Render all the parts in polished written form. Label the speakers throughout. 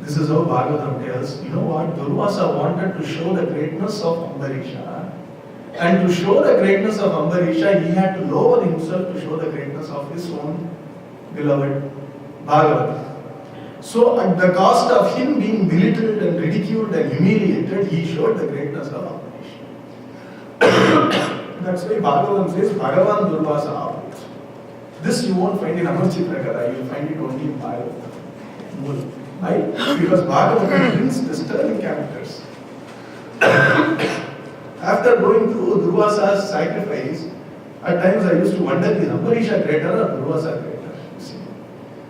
Speaker 1: This is how Bhagavatam tells. You know what? Durvasa wanted to show the greatness of Ambarisha. And to show the greatness of Ambarisha, he had to lower himself to show the greatness of his own beloved Bhagavatam. So at the cost of him being belittled and ridiculed and humiliated, he showed the greatness of Ambarisha. That's why Bhagavatam says, Bhagavan Durvasa Abhut. This you won't find in Amarchitra Kada, you will find it only in Bhagavatam. Why? Because Bhagavatam brings the sterling characters. After going through Durvasa's sacrifice, at times I used to wonder, is Ambarisha greater or Durvasa greater? You see,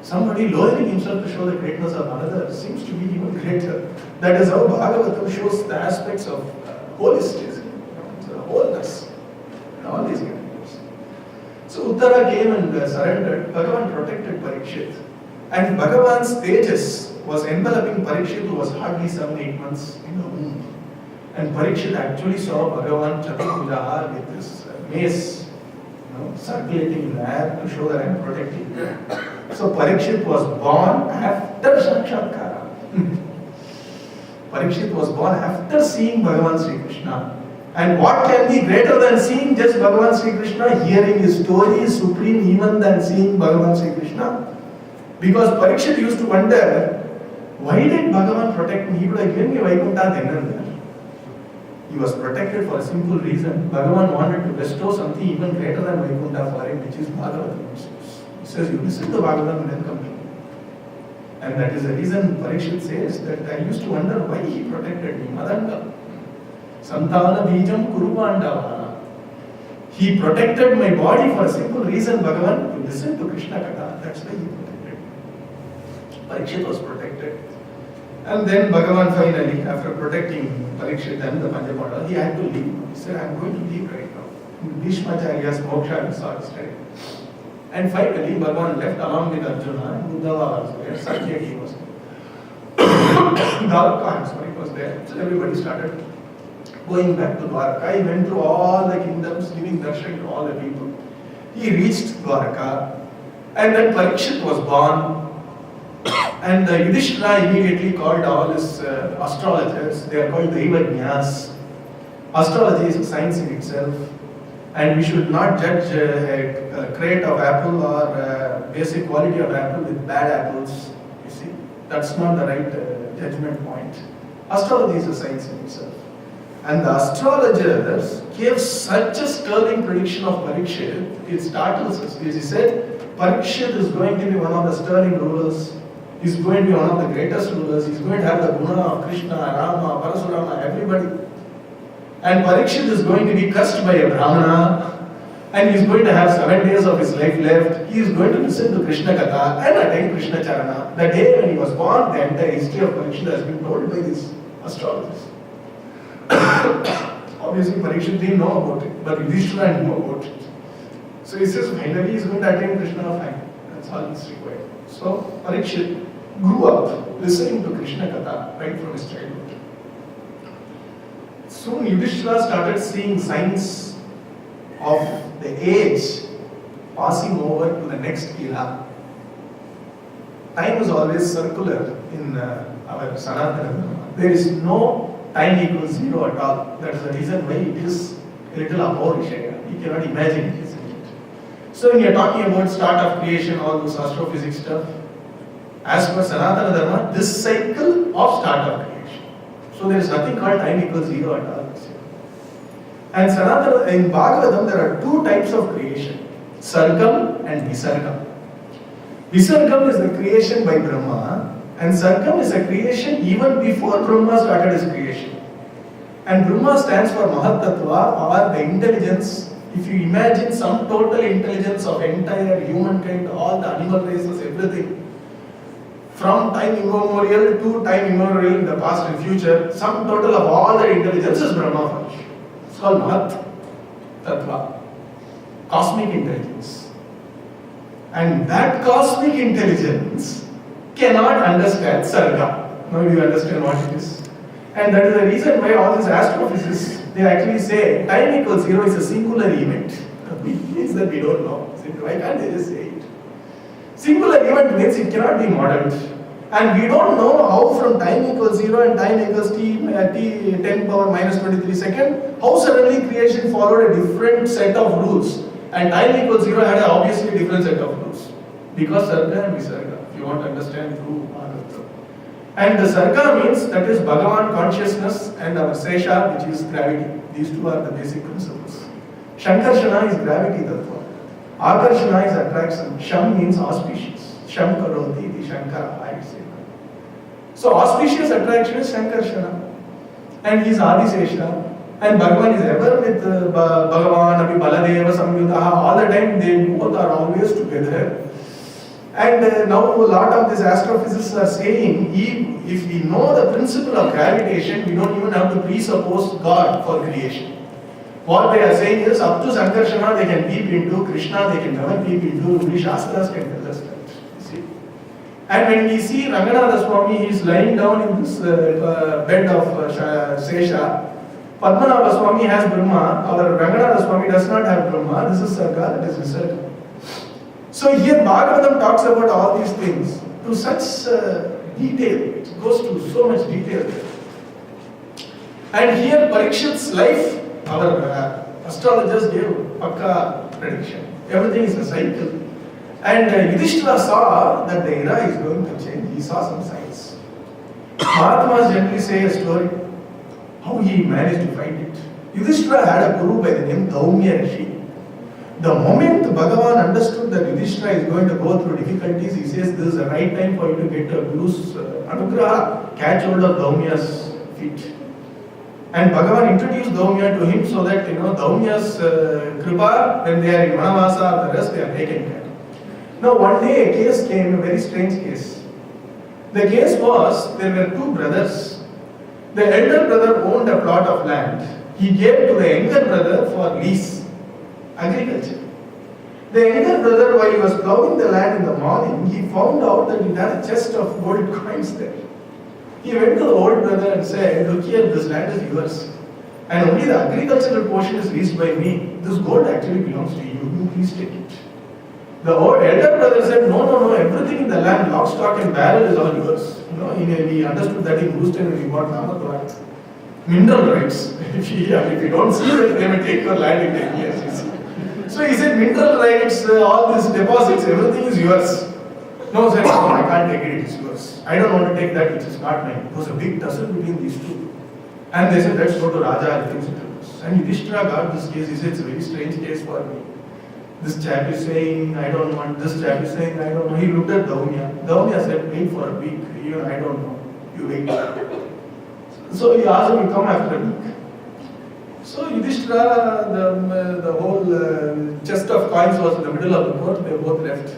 Speaker 1: somebody lowering himself to show the greatness of another seems to be even greater. That is how Bhagavatam shows the aspects of holistic, the wholeness, and all these characters. So Uttara came and surrendered. Bhagavan protected Parikshit. And Bhagavan's tejas was enveloping Parikshit, who was hardly 7-8 months in the womb. And Parikshit actually saw Bhagavan Chaturpujaha with this mace, circulating in the air to show that I am protecting you. So Parikshit was born after Sakshatkara. Parikshit was born after seeing Bhagavan Sri Krishna. And what can be greater than seeing just Bhagavan Sri Krishna? Hearing his story is supreme even than seeing Bhagavan Sri Krishna. Because Parikshit used to wonder, why did Bhagavan protect me? He would have given me Vaikuntha then and there. He was protected for a simple reason. Bhagavan wanted to bestow something even greater than Vaikuntha for him, which is Bhagavatam. He says, you listen to Bhagavatam and then come to me. And that is the reason Parikshit says that I used to wonder why he protected me. Madanga. Santana Bijam Kurupandavana. He protected my body for a simple reason, Bhagavan, to listen to Krishna Katha. That's why he protected me. Parikshit was protected. And then Bhagavan finally, after protecting Parikshit and the Panchapada, he had to leave. He said, I am going to leave right now. Bhishmacharya's moksha is started. And finally, Bhagavan left along with Arjuna, and Uddhava was there, Satyaki was there. Dwarka was there. So everybody started going back to Dwarka. He went through all the kingdoms, giving darshan to all the people. He reached Dwarka, and then Parikshit was born. And Yudhishthira immediately called all his astrologers. They are called Devajñas. Astrology is a science in itself. And we should not judge a crate of apple or basic quality of apple with bad apples. You see, that's not the right judgment point. Astrology is a science in itself. And the astrologers gave such a sterling prediction of Parikshit, it startles us. Because he said, Parikshit is going to be one of the sterling rulers. He's going to be one of the greatest rulers. He's going to have the guna of Krishna, Rama, Parasurama, everybody. And Parikshit is going to be cursed by a Brahmana. And he's going to have 7 days of his life left. He is going to listen to Krishna Katha and attain Krishna Charana. The day when he was born, the entire history of Parikshit has been told by these astrologers. Obviously, Parikshit didn't know about it, but Yudhishthira knew about it. So he says, finally, he is going to attain Krishna fine. That's all is required. So Parikshit grew up listening to Krishna Katha right from his childhood. Soon Yudhishthira started seeing signs of the age passing over to the next era. Time is always circular in our Sanatana Dharma. There is no time equals 0 at all. That is the reason why it is a little aborishaya. You cannot imagine it, isn't it? So when you are talking about start of creation, all this astrophysics stuff, as per Sanatana Dharma, this cycle of start of creation. So there is nothing called time equals 0 at all. And Sanatana, in Bhagavatam, there are 2 types of creation, Sargam and Visargam. Visargam is the creation by Brahma, and Sargam is a creation even before Brahma started his creation. And Brahma stands for Mahatattva, or the intelligence. If you imagine some total intelligence of entire humankind, all the animal races, everything, from time immemorial to time immemorial in the past and future, some total of all the intelligence is Brahma Vash. It's called Mahat Tattva, cosmic intelligence. And that cosmic intelligence cannot understand Sarga. Now you understand what it is. And that is the reason why all these astrophysicists, they actually say time equals 0 is a singular event. It means that we don't know. Why can't they just say it? Singular event means it cannot be modeled. And we don't know how from time equals 0 and time equals t 10 power minus 23 second, how suddenly creation followed a different set of rules. And time equals 0 had an obviously different set of rules. Because Sarga and Visarga, if you want to understand through Bhagavatam. And the Sarga means that is Bhagavan consciousness and our Sesha, which is gravity. These two are the basic principles. Shankarshana is gravity tattva. Akarshana is attraction. Sham means auspicious. Sham karoti, the Shankara, I say. So auspicious attraction is Shankarshana. And he is Adisesha. And Bhagavan is ever with Bhagavan, Abhi Baladeva, Samyutaha. All the time they both are always together. And now a lot of these astrophysicists are saying, if we know the principle of gravitation, we don't even have to presuppose God for creation. What they are saying is, up to Sankarshana they can peep into, Krishna they can never peep into, only Shastras can tell us that. You see? And when we see Ranganatha Swami, he is lying down in this bed of Sesha. Padmanabha Swami has Brahma, our Ranganatha Swami does not have Brahma, this is Sarga, that is Visarga. So here Bhagavatam talks about all these things to such detail, it goes to so much detail. And here Parikshit's life, our astrologers gave Pakka prediction. Everything is a cycle. And Yudhishthira saw that the era is going to change. He saw some signs. Mahatmas generally say a story, how he managed to find it. Yudhishthira had a guru by the name Daumya Rishi. The moment Bhagavan understood that Yudhishthira is going to go through difficulties, he says this is the right time for you to get a guru's anugraha, catch hold of Daumya's feet. And Bhagavan introduced Daumya to him so that, Daumya's kripa, when they are in Vanavasa, the rest they are taken care of. Now one day a case came, a very strange case. The case was, there were two brothers. The elder brother owned a plot of land. He gave to the younger brother for lease. Agriculture. The younger brother, while he was plowing the land in the morning, he found out that he had a chest of gold coins there. He went to the old brother and said, look here, this land is yours. And only the agricultural portion is leased by me. This gold actually belongs to you. You please take it. The elder brother said, no, everything in the land, lock, stock and barrel is all yours. He understood that in Houston when he bought Namakwat. Mineral rights. If you don't see it, they may take your land in 10 years. You see. So he said, mineral rights, all these deposits, everything is yours. No, sir, no, I can't take it, it's yours. I don't want to take that which is not mine. It was a big tussle between these two. And they said, let's go to Raja and fix it. And Yudhishthira got this case. He said, it's a very strange case for me. This chap is saying, I don't want. This chap is saying, I don't know. He looked at Daumya. Daumya said, wait for a week. Even I don't know. You wait. So he asked him to come after a week. So Yudhishthira, the whole chest of coins was in the middle of the court. They both left.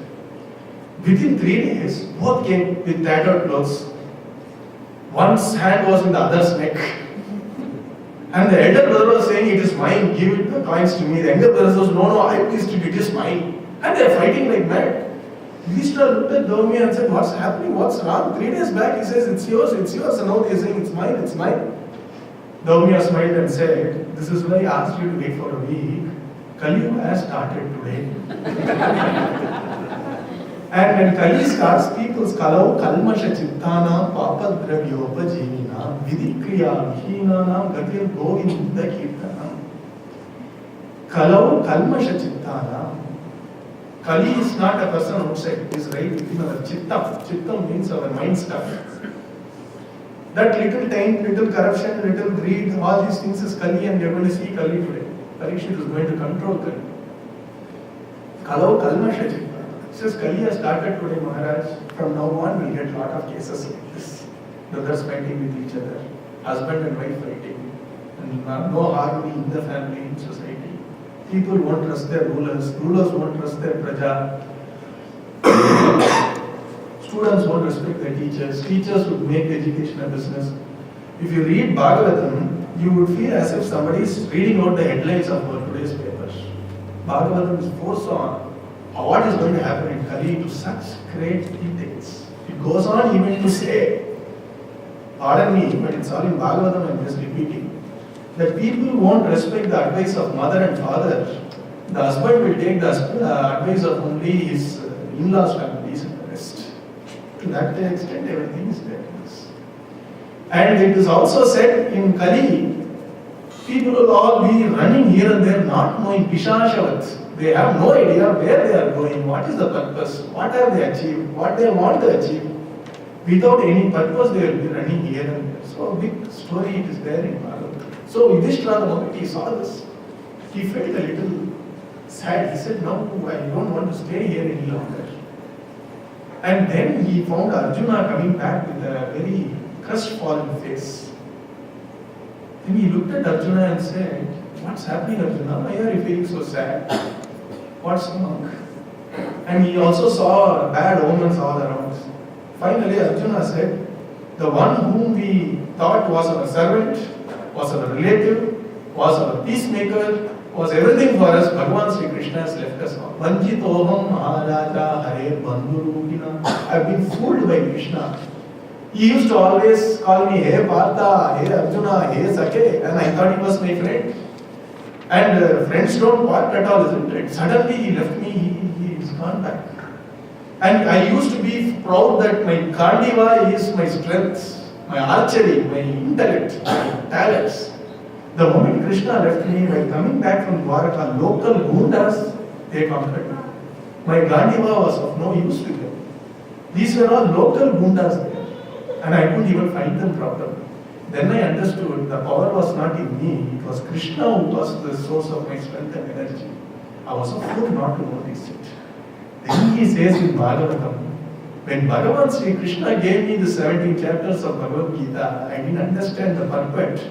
Speaker 1: Within 3 days, both came with tattered clothes. One's hand was in the other's neck. And the elder brother was saying, it is mine, give the coins to me. The younger brother was, no, I pleased it is mine. And they are fighting like mad. Yudhishthira looked at Daumya and said, what's happening? What's wrong? 3 days back he says, it's yours. And now they are saying, it's mine. Daumya smiled and said, this is why I asked you to wait for a week. Kali Yuga has started today. And when Kali starts, people's kalau kalmasha chittana papa dravyopa jivina vidikriya vihinana gatir govinda kirtana. Kalau kalmasha chittana. Kali is not a person outside, it is right within our chitta. Chitta means our mind stuff. That little taint, little corruption, little greed, all these things is Kali, and we are going to see Kali today. Parikshit is going to control Kali. Kalau kalmasha chittana. Says Kali has started today, Maharaj. From now on, we'll get a lot of cases like this. Brothers fighting with each other, husband and wife fighting, and no harmony in the family, in society. People won't trust their rulers won't trust their praja. Students won't respect their teachers would make education a business. If you read Bhagavatam, you would feel as if somebody is reading out the headlines of today's papers. Bhagavatam is foresaw what is going to happen in Kali to such great details. It goes on even to say, pardon me, but it's all in Bhagavatam, I'm just repeating, that people won't respect the advice of mother and father. The husband will take the advice of only his in-laws families and the rest. To that extent, everything is there. And it is also said in Kali, people will all be running here and there, not knowing Pishashavat. They have no idea where they are going, what is the purpose, what have they achieved, what they want to achieve. Without any purpose, they will be running here and there. So, a big story it is there in Bhagavatam. So, Yudhishthira, the moment he saw this, he felt a little sad. He said, no, I don't want to stay here any longer. And then he found Arjuna coming back with a very crestfallen face. Then he looked at Arjuna and said, what's happening, Arjuna? Why are you feeling so sad? What's wrong? And he also saw bad omens all around. Finally, Arjuna said, the one whom we thought was our servant, was our relative, was our peacemaker, was everything for us, Bhagavan Sri Krishna has left us all. Vanjitoham Maharaja Hare Bandhurupina. I've been fooled by Krishna. He used to always call me, hey Partha, hey Arjuna, hey Sakhe, and I thought he was my friend. And friends don't part at all, isn't it? Suddenly he left me, he's gone back. And I used to be proud that my Gandiva is my strength, my archery, my intellect, my talents. The moment Krishna left me, while coming back from Dwaraka, local gundas, they conquered me. My Gandiva was of no use to them. These were all local gundas there, and I couldn't even fight them properly. Then I understood the power was not in me, it was Krishna who was the source of my strength and energy. I was a fool not to notice it. Then he says in Bhagavatam, when Bhagavan Sri Krishna gave me the 17 chapters of Bhagavad Gita, I didn't understand the purport.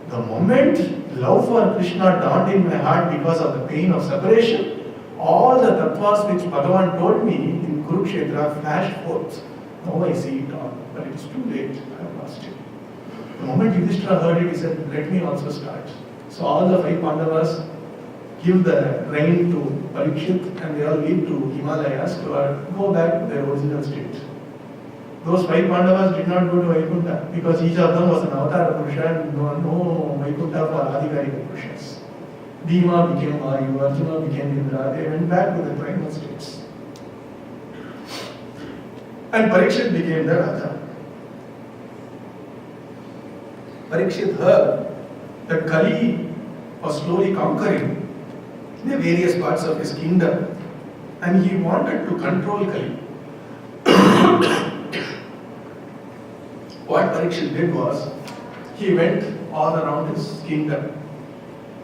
Speaker 1: The moment love for Krishna dawned in my heart because of the pain of separation, all the tattvas which Bhagavan told me in Kurukshetra flashed forth. Now I see it all, but it's too late, I have lost it. The moment Yudhishthira heard it, he said, let me also start. So all the 5 Pandavas give the reign to Parikshit and they all leave to Himalayas to go back to their original state. Those 5 Pandavas did not go to Vaikuntha because each of them was an avatar Purusha and no Vaikuntha for Adhikarika Purushas. Bhima became Vayu, Arjuna became Indra, they went back to the primal states. And Parikshit became the Raja. Parikshit heard that Kali was slowly conquering the various parts of his kingdom and he wanted to control Kali. What Parikshit did was, he went all around his kingdom.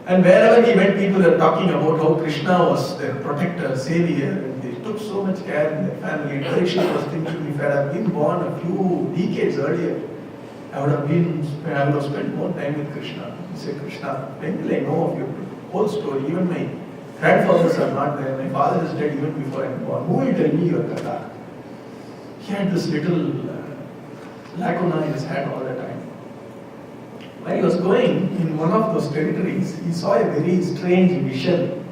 Speaker 1: And wherever he went, people were talking about how Krishna was their protector, savior, and they took so much care in their family. And Parikshit was thinking, if I had been born a few decades earlier, I would have spent more time with Krishna. He said, Krishna, when will I know of your whole story? Even my grandfathers are not there. My father is dead even before I am born. Who will tell me your Katha? He had this little lacuna in his head all the time. While he was going in one of those territories, he saw a very strange vision.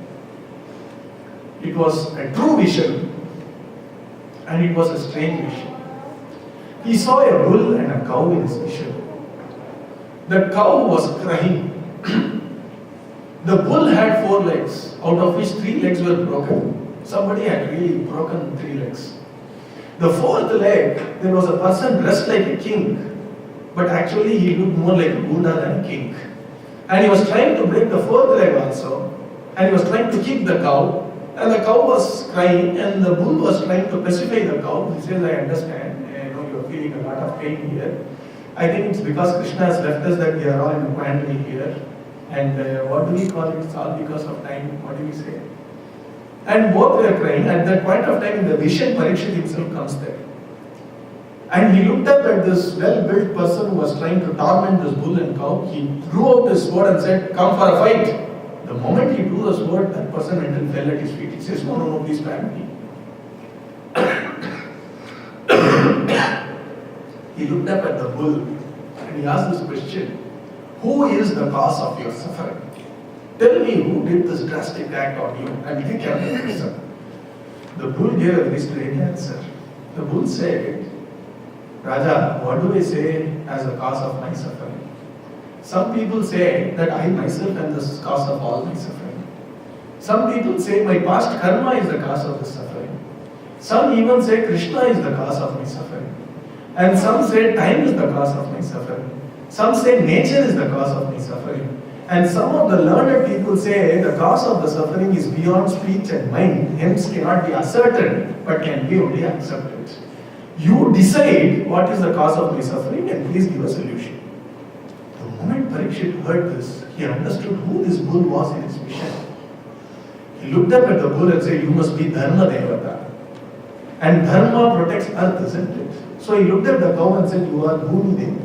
Speaker 1: It was a true vision, and it was a strange vision. He saw a bull and a cow in his vision. The cow was crying. The bull had 4 legs, out of which 3 legs were broken. Somebody had really broken 3 legs. The 4th leg, there was a person dressed like a king, but actually he looked more like a Gunda than a king. And he was trying to break the 4th leg also, and he was trying to kick the cow, and the cow was crying, and the bull was trying to pacify the cow. He says, I understand, I know you are feeling a lot of pain here. I think it's because Krishna has left us that we are all in a quandary here. And what do we call it? It's all because of time. What do we say? And both were crying. At that point of time, in the vision, Parikshit himself comes there. And he looked up at this well-built person who was trying to torment this bull and cow. He drew out his sword and said, come for a fight. The moment he drew the sword, that person went and fell at his feet. He says, no, please spare me. He looked up at the bull and he asked this question, who is the cause of your suffering? Tell me who did this drastic act on you and take care of the person. The bull gave a very strange answer. The bull said, Raja, what do I say as the cause of my suffering? Some people say that I myself am the cause of all my suffering. Some people say my past karma is the cause of the suffering. Some even say Krishna is the cause of my suffering. And some say time is the cause of my suffering. Some say nature is the cause of my suffering. And some of the learned people say the cause of the suffering is beyond speech and mind, hence cannot be asserted, but can be only accepted. You decide what is the cause of my suffering and please give a solution. The moment Parikshit heard this, he understood who this bull was in his mission. He looked up at the bull and said, you must be Dharma Devata. And Dharma protects earth, isn't it? So he looked at the cow and said, you are Bhumi Devi.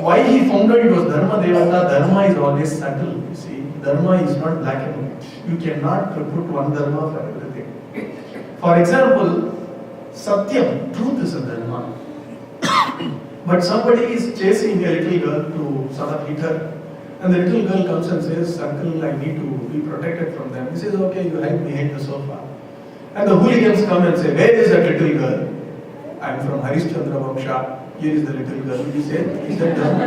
Speaker 1: Why he found out it was Dharma Devata? Dharma is always subtle, you see. Dharma is not black and white. You cannot put one Dharma for everything. For example, Satyam, truth is a Dharma. But somebody is chasing a little girl to sort of hit her. And the little girl comes and says, Uncle, I need to be protected from them. He says, okay, you hide behind the sofa. And the hooligans come and say, where is that little girl? I am from Harishchandra Vamsha. Here is the little girl. He said, is that Dharma?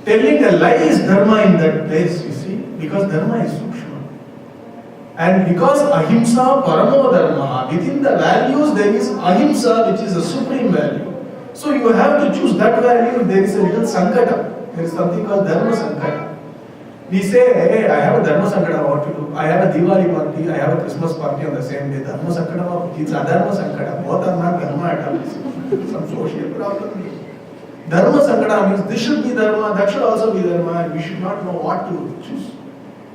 Speaker 1: Telling a lie is Dharma in that place, you see, because Dharma is Sukshma. And because Ahimsa Paramo Dharma, within the values there is Ahimsa, which is a supreme value. So you have to choose that value. There is a little Sankata. There is something called Dharma Sankata. We say, hey, I have a Dharma Sankata, what to do? I have a Diwali party, I have a Christmas party on the same day. Dharma Sankata, it's Adharma Sankata. Both are not Dharma at all. Some social problem. Dharma Sankata means this should be Dharma, that should also be Dharma, and we should not know what to choose.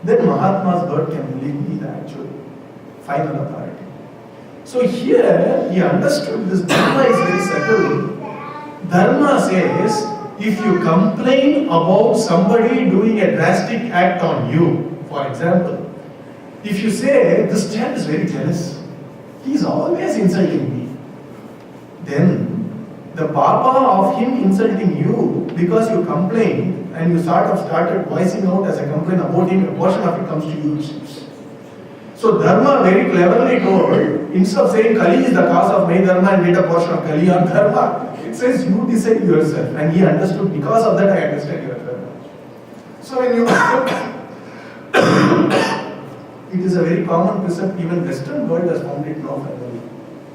Speaker 1: Then Mahatma's word can only be the actual final authority. So here, he understood this Dharma is very subtle. Dharma says, if you complain about somebody doing a drastic act on you, for example, if you say, this child is very jealous, he is always insulting me, then the papa of him insulting you because you complained and you sort of started voicing out as a complaint about him, a portion of it comes to you. So Dharma very cleverly told, instead of saying Kali is the cause of my Dharma and get a portion of Kali on Dharma, it says you decide yourself. And he understood, because of that I understand your Dharma. So when you it is a very common precept, even Western world has found it now finally.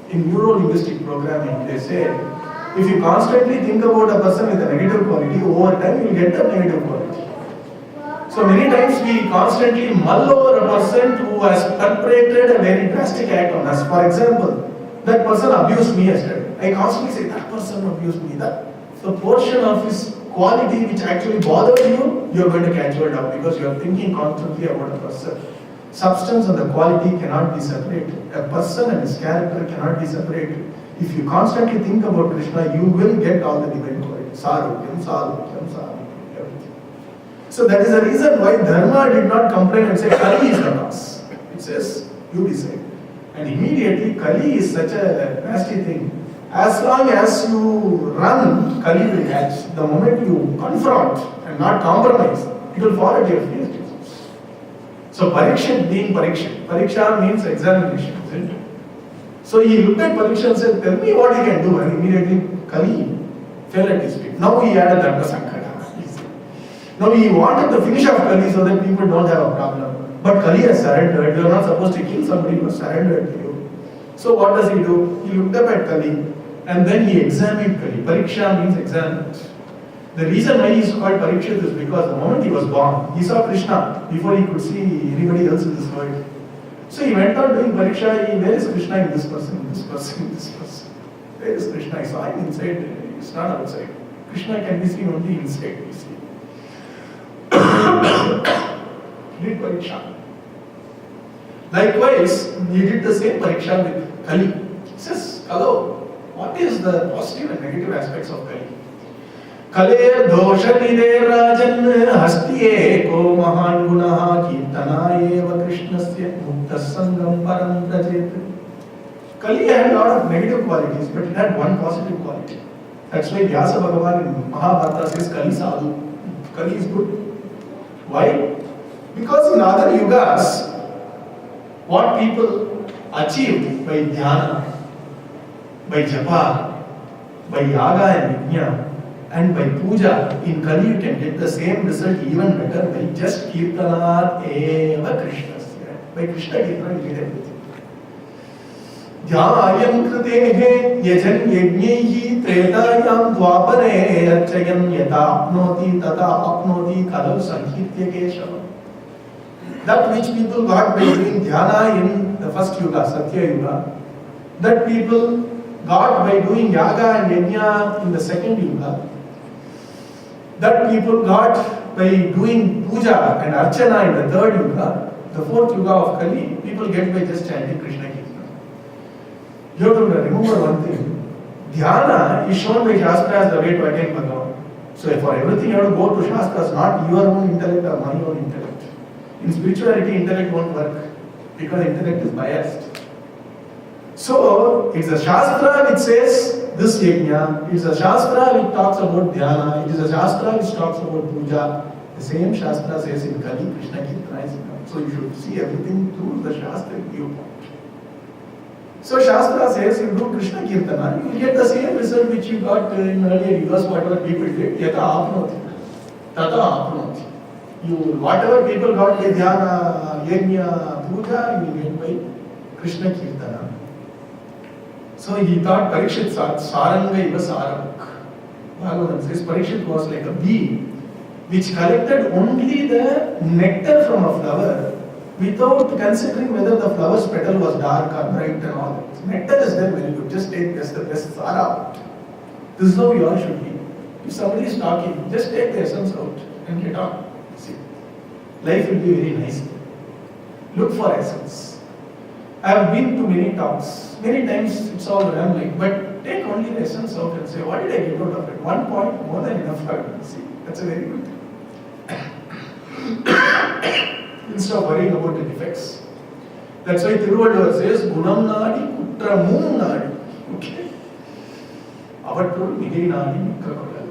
Speaker 1: In neuro-linguistic programming, they say, if you constantly think about a person with a negative quality, over time you will get that negative quality. So many times we constantly mull over a person who has perpetrated a very drastic act on us. For example, that person abused me yesterday. I constantly say, that person abused me. That the portion of his quality which actually bothered you, you are going to catch hold of because you are thinking constantly about a person. Substance and the quality cannot be separated. A person and his character cannot be separated. If you constantly think about Krishna, you will get all the divine qualities. Sarukyam, Sarukyam, Sarukyam, everything. So that is the reason why Dharma did not complain and say Kali is the cause. It says, you decide. And immediately Kali is such a nasty thing. As long as you run, Kali will catch. The moment you confront and not compromise, it will fall at your feet. So Parikshit being Parikshit. Pariksha means examination, isn't it? So he looked at Parikshit and said, tell me what he can do. And immediately Kali fell at his feet. Now he had a Dharma Sankara. Now he wanted the finish of Kali so that people don't have a problem. But Kali has surrendered. You are not supposed to kill somebody who has surrendered to you. So what does he do? He looked up at Kali and then he examined Kali. Pariksha means examined. The reason why he is called Parikshit is because the moment he was born, he saw Krishna before he could see anybody else in this world. So he went on doing Pariksha. Where is Krishna in this person, in this person, in this person? Where is Krishna? I saw him inside. It's not outside. Krishna can be seen only inside. You see. Did Pariksha. Likewise, he did the same Pariksha with Kali. He says, hello, what is the positive and negative aspects of Kali? Kaler dosha nide rajan hastiye ko mahan gunaha kirtanaye va krishnasya mukta sangam param prajet. Kali had a lot of negative qualities, but it had one positive quality. That's why Vyasa Bhagavan in Mahabharata says Kali sadhu. Kali is good. Why? Because in other yugas, what people achieved by dhyana, by japa, by yaga and yajna, and by puja, in Kali you can get the same result even better by just kirtanat eva krishnasya. By Krishna kirtana you get everything. ध्यायं कृतेः यजन् यज्ञैः त्रेतायां द्वापरे अर्चयन् यथा आप्नोति तथा आप्नोति कलौ संकीर्त्य केशवम्. That which people got by doing dhyana in the first yuga, Satya Yuga, that people got by doing yaga and yajna in the second yuga, that people got by doing puja and archana in the third yuga, the fourth yuga of Kali, people get by just chanting Krishna Kirtana. You have to remember one thing, dhyana is shown by Shastra as the way to attain Bhagavan. So for everything you have to go to Shastras, not your own intellect or my own intellect. In spirituality, intellect won't work because intellect is biased. So, it's a Shastra which says this yajna, it's a Shastra which talks about dhyana, it is a Shastra which talks about puja. The same Shastra says in Kali, Krishna Kirtana is enough. So, you should see everything through the Shastra viewpoint. So, Shastra says you do Krishna Kirtana, you will get the same result which you got in earlier years, whatever people did, yata apnoti, tata apnoti. Whatever people got by dhyana, yajna, puja, you will get by Krishna Kirtana. So he thought Parikshit Saranga iva Saravak. Bhagavatam says Parikshit was like a bee which collected only the nectar from a flower without considering whether the flower's petal was dark or bright and all that. Nectar is there very good, just take the best Sara. This is how we all should be. If somebody is talking, just take the essence out and get on. See, life will be very nice. Look for essence. I have been to many talks. Many times it's all rambling, but take only the essence out and say, what did I get out of it? 1 point, more than enough for me. See, that's a very good thing. Instead of worrying about the defects. That's why Thiruvalluvar says, Gunam Nadi, Kutramum Nadi. Okay. Avattul Migai Nadi Mikkakodal.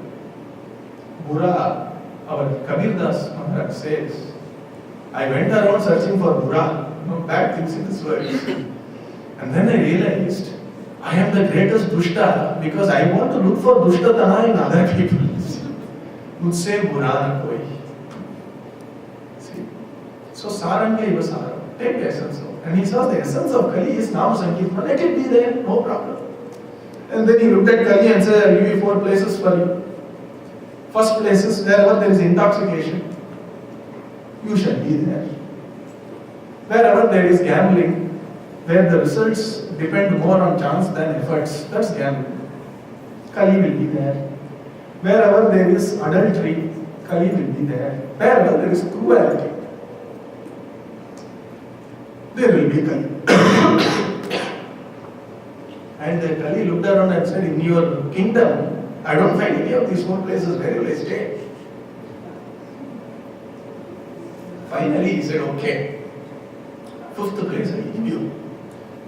Speaker 1: Bura, our Kabir Das Maharaj says, I went around searching for Bura, bad things in this world. And then I realized, I am the greatest Dushta because I want to look for Dushtatana in other people. Mujhse bura na koi. See? So Saranga iva Saram. Take the essence of. And he saw the essence of Kali is Nama Sankirtana. Let it be there, no problem. And then he looked at Kali and said, I'll give you 4 places for you. First place is wherever there is intoxication. You shall be there. Wherever there is gambling, where the results depend more on chance than efforts, that's gambling. Kali will be there. Wherever there is adultery, Kali will be there. Wherever there is cruelty, there will be Kali. And Kali looked around and said, in your kingdom, I don't find any of these 4 places where will I stay. Finally, he said, okay, 5th place I give you.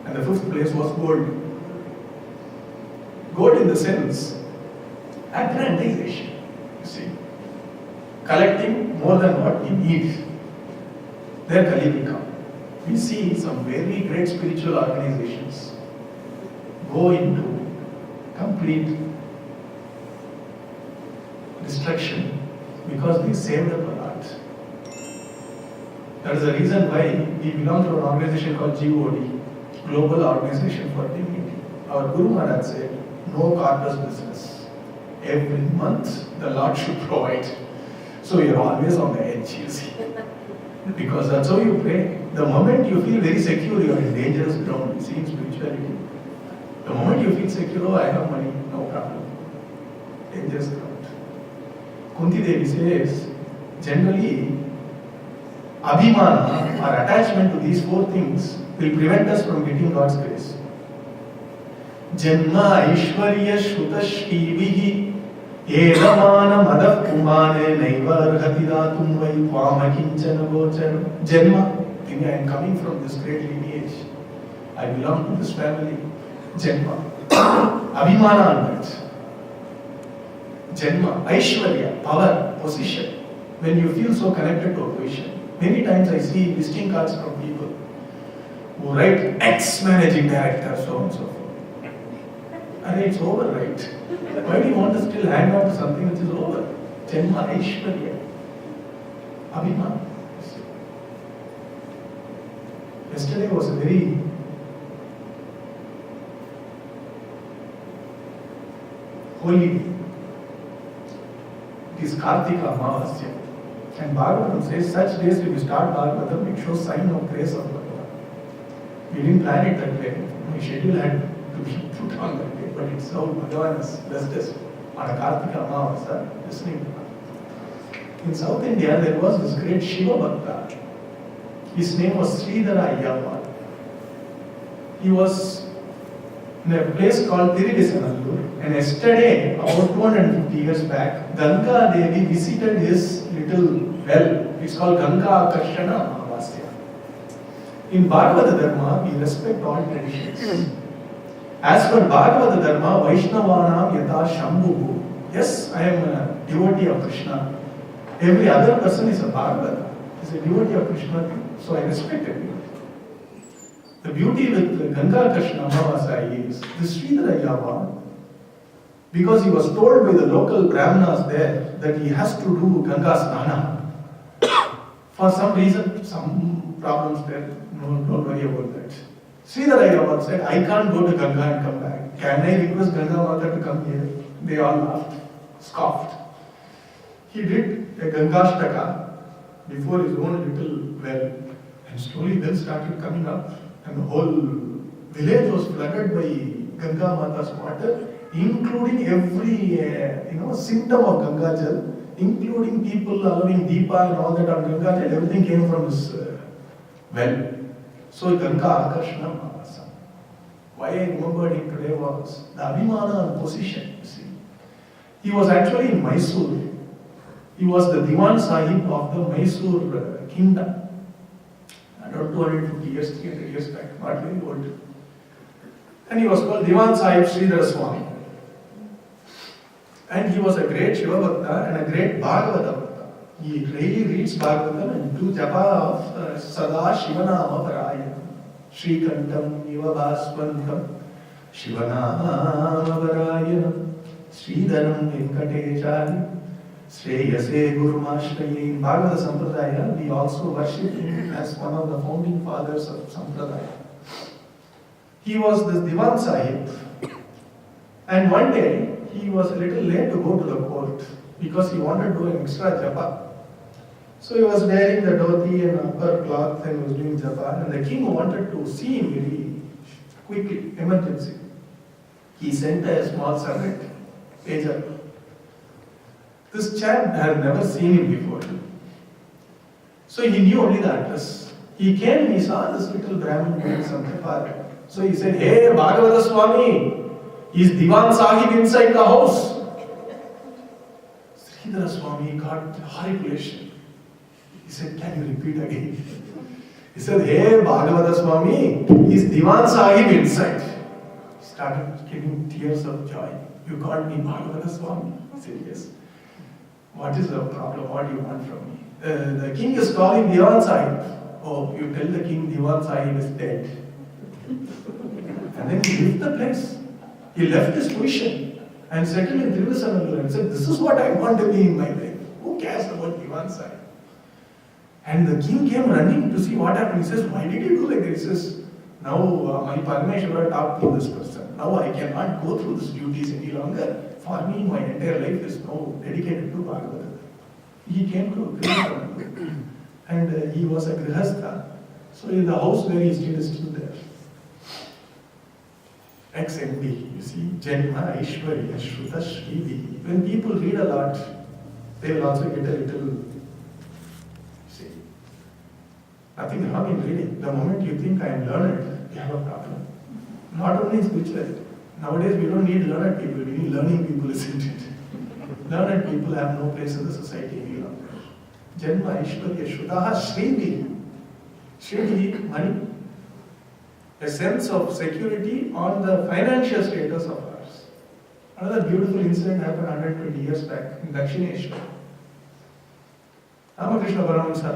Speaker 1: And the 5th place was gold. Gold in the sense, aggrandization. You see, collecting more than what we need. There Kali will come. We see some very great spiritual organizations go into complete destruction because they saved up a lot. That is the reason why we belong to an organization called GOD, Global Organization for Dignity. Our Guru Maharaj said, no corpus business. Every month the Lord should provide. So you're always on the edge, you see. Because that's how you pray. The moment you feel very secure, you are in dangerous ground. You see, in spirituality. The moment you feel secure, oh, I have money, no problem. Dangerous ground. Kunti Devi says, generally, abhimana or attachment to these 4 things will prevent us from getting God's grace. Janma Aishwarya Shrutashkivihi Edamana Madav Kumane Naiva Arhatidatum Vai Tvama Kinchana Gocharam. Janma, I am coming from this great lineage. I belong to this family. Janma. Abhimana on that. Janma, Aishwarya, power, position. When you feel so connected to a position. Many times I see visiting cards from people who write ex-managing director, so and so forth. And it's over, right? Why do you want to still hang on to something which is over? Janma Aishwarya. Abhimana. Yesterday was a very holy day. It is Kartika Amavasya. And Bhagavatam says such days when you start Bhagavatam, it shows sign of grace of Bhagavan. We didn't plan it that way. My schedule had to be put on that day, but it's how Bhagavan has blessed us on a Kartika Amavasya, listening to Bhagavatam. In South India, there was this great Shiva Bhakta. His name was Sridhara Ayyappa. He was in a place called Tiridisanallur, and yesterday, about 250 years back, Ganga Devi visited his little well. It's called Ganga Akarshana Amavasya. In Bhagavata Dharma, we respect all traditions. As per Bhagavata Dharma, Vaishnavanam Yata Shambhu. Yes, I am a devotee of Krishna. Every other person is a Bhagavata. Is a devotee of Krishna too. So I respect everyone. The beauty with Ganga Krishna Amavasya is this Sridhara Ayyappa, because he was told by the local Brahmanas there that he has to do Ganga Snana. For some reason, some problems there, don't worry about that. Sridhara Ayyappa said, I can't go to Ganga and come back. Can I request Ganga Mata to come here? They all laughed, scoffed. He did a Gangashtaka before his own little well, and slowly then started coming up. And the whole village was flooded by Ganga Mata's water, including every symptom of Ganga Jal, including people allowing Deepa and all that on Ganga Jal. Everything came from this well. So Ganga Akarshana Amavasya. Why I remembered him today was the Abhimana and position. You see, he was actually in Mysore. He was the Diwan Sahib of the Mysore kingdom. Around 250 years, 300 years back, not very old. And he was called Diwan Sahib Sridhara Swami. And he was a great Shiva Bhakta and a great Bhagavata Bhakta. He really reads Bhagavatam and do japa of Sada Shivanama Parayana. Shri Kantam Iva Bhasvantam Shivanama Parayana Sridharam Venkateshari Shreyase Gurumashraye. In Bhagavata Sampradaya, we also worship him as one of the founding fathers of Sampradaya. He was the Diwan Sahib, and one day he was a little late to go to the court because he wanted to do an extra japa. So he was wearing the dhoti and upper cloth and was doing japa, and the king wanted to see him very quickly, emergency. He sent a small servant, pager. This chap had never seen him before. So he knew only the address. He came and he saw this little Brahmin doing some japa. So he said, "Hey, Bhagavata Swami, is Diwan Sahib inside the house?" Sridhara Swami got horrification. He said, "Can you repeat again?" He said, "Hey, Bhagavata Swami, is Diwan Sahib inside?" He started giving tears of joy. "You called me Bhagavata Swami?" He said, "Yes." "What is the problem? What do you want from me?" "The king is calling Diwan Sahib." "Oh, you tell the king Diwan Sahib is dead." And then he left the place. He left his position and settled in Tiridisanallur and said, "This is what I want to be in my life. Who cares about Diwan Sahib?" And the king came running to see what happened. He says, "Why did you do like this?" He says, "Now my Parameshwara talked to this person. Now I cannot go through these duties any longer. For me, my entire life is now dedicated to Bhagavata." He came to Tiridisanallur and he was a Grihastha. So in the house where he stayed is still there. XMD, you see, Janma, Aishwarya, Shruta, Shrivi. When people read a lot, they will also get a little, see, nothing wrong in reading. The moment you think I am learned, you have a problem. Not only spirituality. Nowadays we don't need learned people, we need learning people, isn't it? Learned people have no place in the society any longer. Janma, Aishwarya, Shruta, Shrivi. Shrivi, money. A sense of security on the financial status of ours. Another beautiful incident happened 120 years back in Dakshineshwar. Ramakrishna Paramahamsa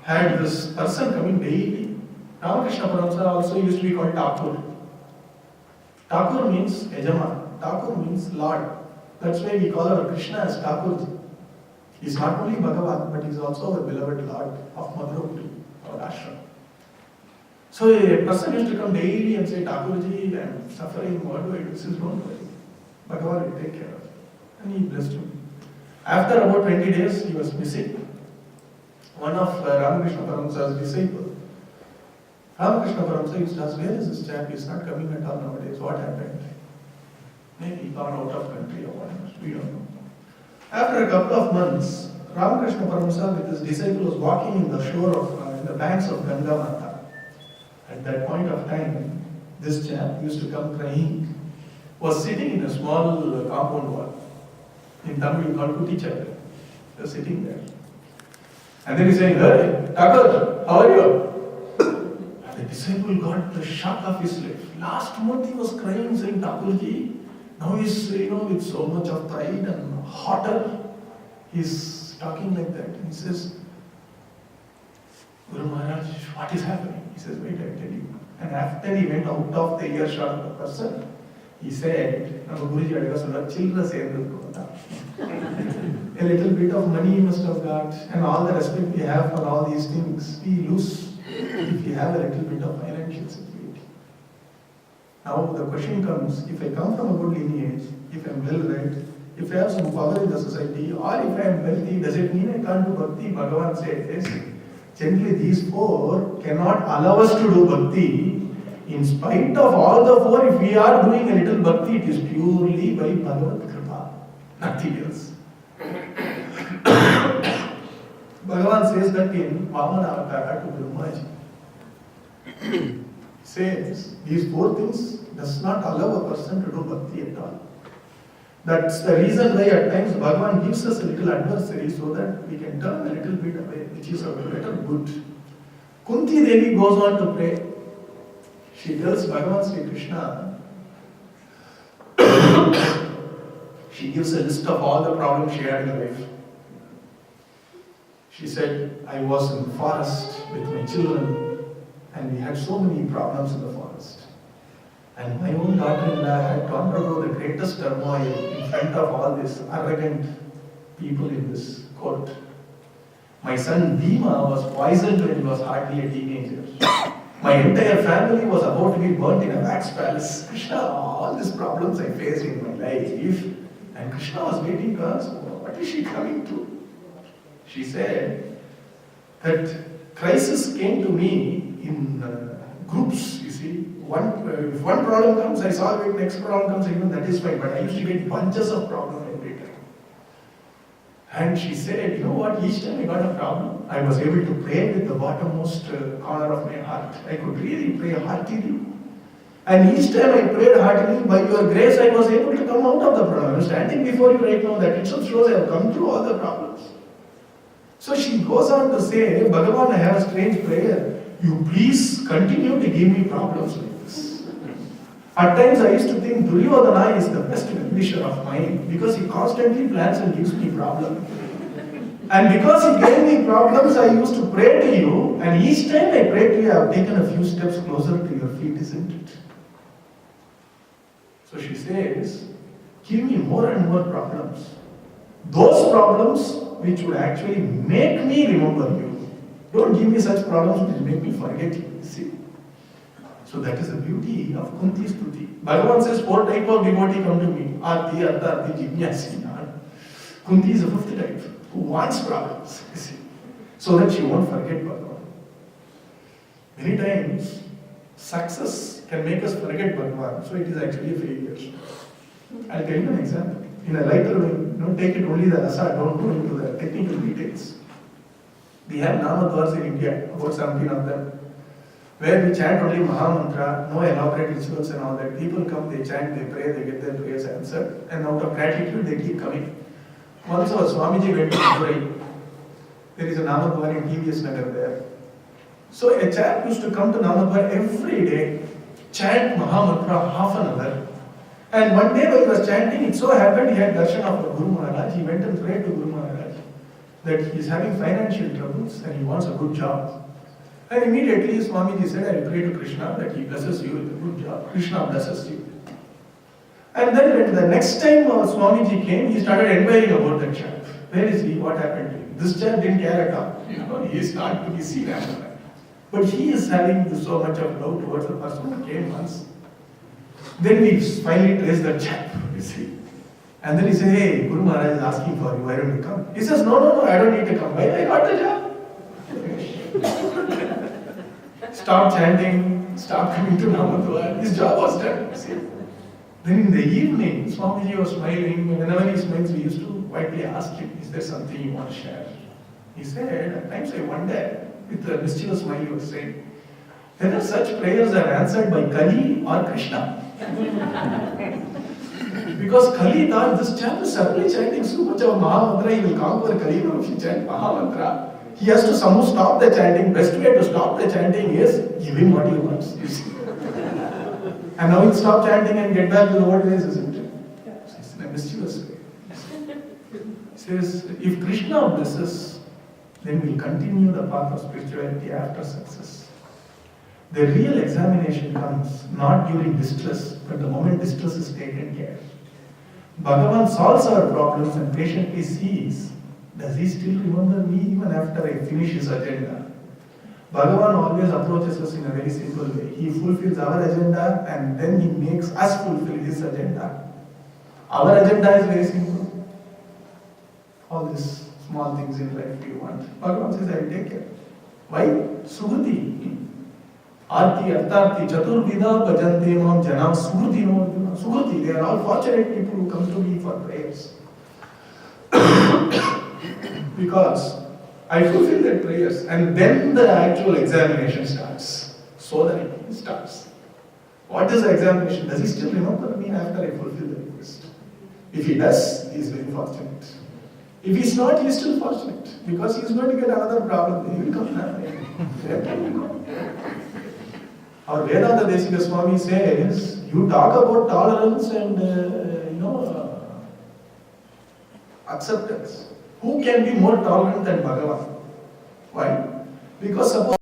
Speaker 1: had this person coming daily. Ramakrishna Paramahamsa also used to be called Thakur. Thakur means Yajaman. Thakur means Lord. That's why we call our Krishna as Thakurji. He's not only Bhagavan, but he's also our beloved Lord of Madhurapuri, our ashram. So a person used to come daily and say, "Thakurji, I am suffering, what do I do?" He says, "Don't worry. Bhagavan will take care of him. And he blessed him. After about 20 days, he was missing. One of Ramakrishna Paramahansa's disciples, Ramakrishna Paramahansa used to ask, where is this chap? He's not coming at all nowadays. What happened? Maybe he gone out of country or whatever. We don't know. After a couple of months, Ramakrishna Paramahansa with his disciple was walking in the shore of, in the banks of Ganga Mata. At that point of time, this chap used to come crying, was sitting in a small compound wall. In Tamil, called Kuti Chakra. He was sitting there. And then he's saying, hey, Thakur, how are you? And the disciple got the shock of his life. Last month he was crying, saying, Thakurji, now he's, with so much of pride and hotter, he's talking like that. And he says, Guru Maharaj, what is happening? He says, wait, I'll tell you. And after he went out of the earshot of the person, he said, Guruji, a little bit of money you must have got, and all the respect we have for all these things, we lose if we have a little bit of financial security. Now the question comes, if I come from a good lineage, if I am well read, if I have some power in the society, or if I am wealthy, does it mean I can't do bhakti? Bhagavan says, generally these four cannot allow us to do bhakti. In spite of all the four, if we are doing a little bhakti, it is purely by Bhagavad Kripa, nothing else. Bhagavan says that in Vamana Avatara to Brahmaji. Says these four things does not allow a person to do bhakti at all. That's the reason why at times Bhagavan gives us a little adversary so that we can turn a little bit away, which is a greater good. Kunti Devi goes on to pray. She tells Bhagavan Sri Krishna, she gives a list of all the problems she had in life. She said, I was in the forest with my children and we had so many problems in the forest. And my own daughter-in-law had to undergo the greatest turmoil in front of all these arrogant people in this court. My son Bhima was poisoned when he was hardly a teenager. My entire family was about to be burnt in a wax palace. Krishna, all these problems I faced in my life. And Krishna was waiting to ask, what is she coming to? She said that crisis came to me in groups, you see. If one problem comes, I solve it, next problem comes, even that is fine. But I used to get bunches of problems every time. And she said, you know what, each time I got a problem, I was able to pray with the bottommost corner of my heart. I could really pray heartily. And each time I prayed heartily, by your grace, I was able to come out of the problem. I'm standing before you right now, that itself shows I have come through all the problems. So she goes on to say, Bhagavan, I have a strange prayer. You please continue to give me problems like this. At times I used to think Duryodhana is the best well-wisher of mine because he constantly plans and gives me problems. And because he gave me problems, I used to pray to you, and each time I pray to you, I have taken a few steps closer to your feet, isn't it? So she says, give me more and more problems. Those problems which would actually make me remember you. Don't give me such problems which make me forget you. See? So that is the beauty of Kunti's Stuti. Bhagavan says 4 types of devotee come to me. Arti, Artha, Arti, Jignasi. Kunti is the 5th type who wants problems. You see? So that she won't forget Bhagavan. Many times, success can make us forget Bhagavan. So it is actually a failure. I'll tell you an example. In a lighter way, don't take it only the rasa, don't go into the technical details. We have Namadvars in India, about 17 of them, where we chant only Mahamantra, no elaborate rituals and all that. People come, they chant, they pray, they get their prayers answered, and out of gratitude they keep coming. Once our Swamiji went to Madurai. There is a Namadvar in TVS Nagar there. So a chap used to come to Namadvar every day, chant Mahamantra half an hour. And one day when he was chanting, it so happened he had darshan of Guru Maharaj. He went and prayed to Guru Maharaj that he is having financial troubles and he wants a good job. And immediately Swamiji said, I pray to Krishna that he blesses you with a good job. Krishna blesses you. And then when the next time Swamiji came, he started inquiring about that chap. Where is he? What happened to him? This chap didn't care at all. He is not to be seen after that. But he is having so much of love towards the person who came once. Then we finally traced that chap, you see. And then he said, hey, Guru Maharaj is asking for you, why don't you come? He says, no, I don't need to come. Why? I got the job. Stop chanting, stop coming to Namadhava. His job was done. See? Then in the evening, Swamiji was smiling. Whenever he smiles, we used to quietly ask him, is there something you want to share? He said, at times I wonder, with a mischievous smile he was saying, whether such prayers are answered by Kali or Krishna. Because Kali thought this chant is certainly chanting so much of Mahamantra, he will conquer Kali. No, if you chant Mahamantra, he has to somehow stop the chanting. Best way to stop the chanting is give him what he wants. You see. And now he'll stop chanting and get back to the old ways, isn't it? It's in a mischievous way. He says, if Krishna blesses, then we'll continue the path of spirituality after success. The real examination comes not during distress, but the moment distress is taken care. Bhagavan solves our problems and patiently sees, does he still remember me even after I finish his agenda? Bhagavan always approaches us in a very simple way. He fulfills our agenda and then he makes us fulfill his agenda. Our agenda is very simple. All these small things in life we want. Bhagavan says, I will take care. Why? Suhuti. Arti, Artarti, Chaturvida, Bhajante, Mam, Janam, Suhuti, no Arjuna. Suhuti, they are all fortunate people who come to me for prayers. Because I fulfill their prayers and then the actual examination starts. So that it starts. What is the examination? Does he still remember me after I fulfill the request? If he does, he is very fortunate. If he is not, he is still fortunate. Because he is going to get another problem. He will come now. Our Vedanta Desika Swami says, you talk about tolerance and acceptance. Who can be more tolerant than Bhagavan? Why? Because suppose